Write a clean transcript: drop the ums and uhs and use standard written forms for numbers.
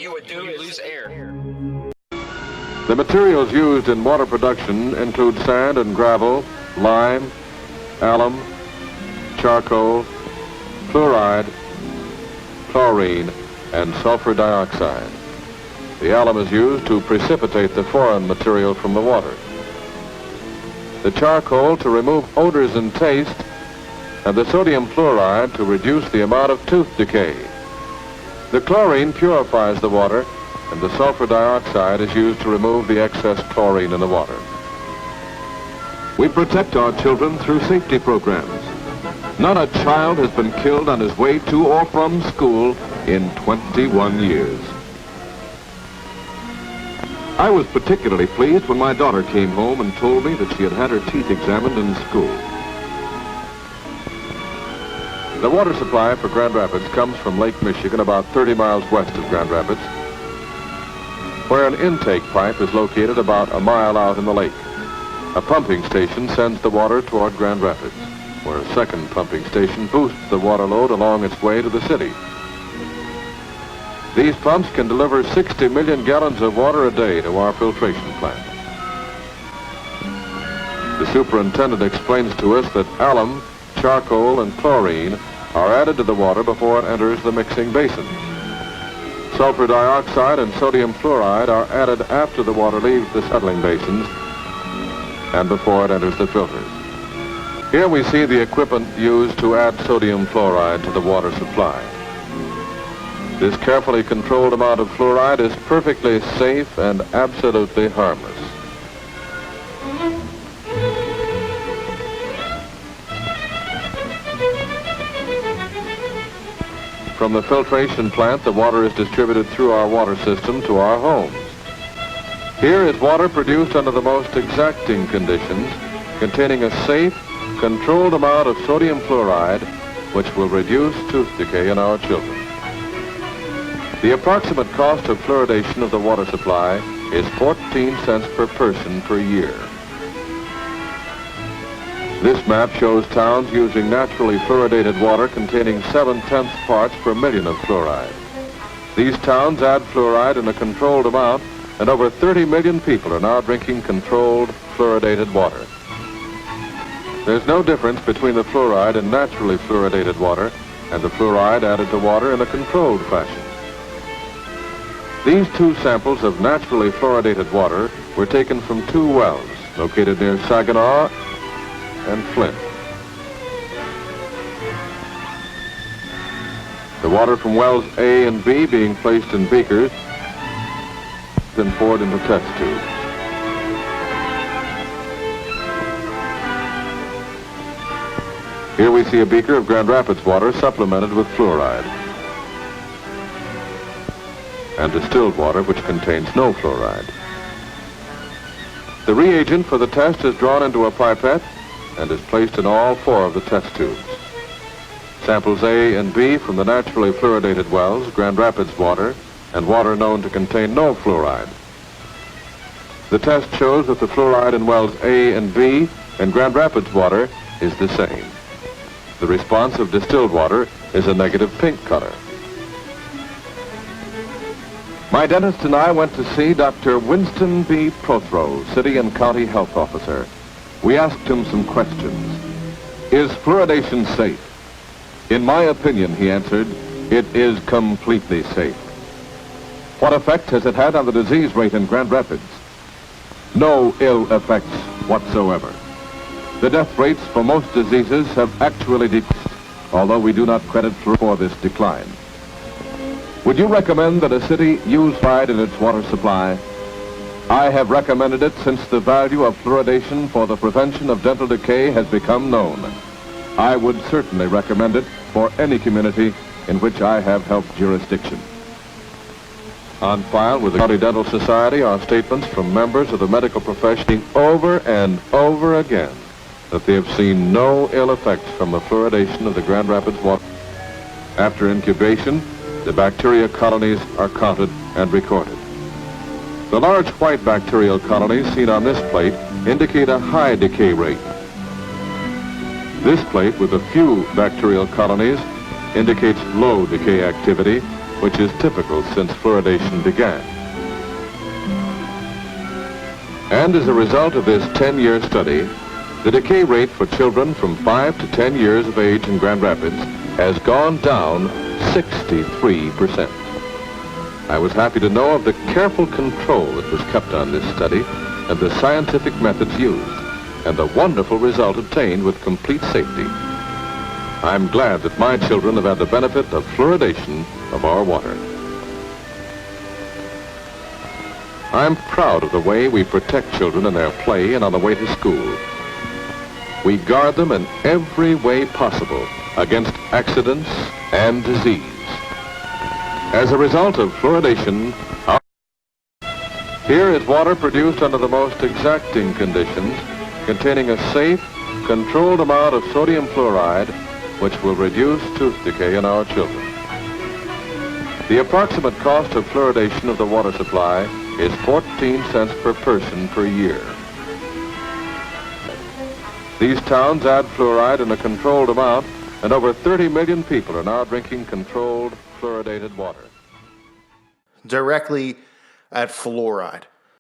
you would do is lose air. The materials used in water production include sand and gravel, lime, alum, charcoal, fluoride, chlorine, and sulfur dioxide. The alum is used to precipitate the foreign material from the water. The charcoal to remove odors and taste, and the sodium fluoride to reduce the amount of tooth decay. The chlorine purifies the water, and the sulfur dioxide is used to remove the excess chlorine in the water. We protect our children through safety programs. Not a child has been killed on his way to or from school in 21 years. I was particularly pleased when my daughter came home and told me that she had had her teeth examined in school. The water supply for Grand Rapids comes from Lake Michigan, about 30 miles west of Grand Rapids, where an intake pipe is located about a mile out in the lake. A pumping station sends the water toward Grand Rapids, where a second pumping station boosts the water load along its way to the city. These pumps can deliver 60 million gallons of water a day to our filtration plant. The superintendent explains to us that alum, charcoal, and chlorine are added to the water before it enters the mixing basin. Sulfur dioxide and sodium fluoride are added after the water leaves the settling basins and before it enters the filters. Here we see the equipment used to add sodium fluoride to the water supply. This carefully controlled amount of fluoride is perfectly safe and absolutely harmless. From the filtration plant, the water is distributed through our water system to our homes. Here is water produced under the most exacting conditions, containing a safe, controlled amount of sodium fluoride, which will reduce tooth decay in our children. The approximate cost of fluoridation of the water supply is 14 cents per person per year. This map shows towns using naturally fluoridated water containing 7/10 parts per million of fluoride. These towns add fluoride in a controlled amount, and over 30 million people are now drinking controlled fluoridated water. There's no difference between the fluoride in naturally fluoridated water and the fluoride added to water in a controlled fashion. These two samples of naturally fluoridated water were taken from two wells located near Saginaw and Flint. The water from wells A and B being placed in beakers, then poured into test tubes. Here we see a beaker of Grand Rapids water supplemented with fluoride, and distilled water which contains no fluoride. The reagent for the test is drawn into a pipette and is placed in all four of the test tubes. Samples A and B from the naturally fluoridated wells, Grand Rapids water, and water known to contain no fluoride. The test shows that the fluoride in wells A and B and Grand Rapids water is the same. The response of distilled water is a negative pink color. My dentist and I went to see Dr. Winston B. Prothrow, City and County Health Officer. We asked him some questions. Is fluoridation safe? In my opinion, he answered, it is completely safe. What effect has it had on the disease rate in Grand Rapids? No ill effects whatsoever. The death rates for most diseases have actually decreased, although we do not credit for this decline. Would you recommend that a city use fluoride in its water supply? I have recommended it since the value of fluoridation for the prevention of dental decay has become known. I would certainly recommend it for any community in which I have health jurisdiction. On file with the County Dental Society are statements from members of the medical profession over and over again that they have seen no ill effects from the fluoridation of the Grand Rapids water. After incubation, the bacteria colonies are counted and recorded. The large white bacterial colonies seen on this plate indicate a high decay rate. This plate with a few bacterial colonies indicates low decay activity, which is typical since fluoridation began. And as a result of this 10-year study, the decay rate for children from 5 to 10 years of age in Grand Rapids has gone down 63%. I was happy to know of the careful control that was kept on this study and the scientific methods used, and the wonderful result obtained with complete safety. I'm glad that my children have had the benefit of fluoridation of our water. I'm proud of the way we protect children in their play and on the way to school. We guard them in every way possible against accidents and disease. As a result of fluoridation, here is water produced under the most exacting conditions, containing a safe, controlled amount of sodium fluoride, which will reduce tooth decay in our children. The approximate cost of fluoridation of the water supply is 14 cents per person per year. These towns add fluoride in a controlled amount, and over 30 million people are now drinking controlled, fluoridated water. Directly at fluoride.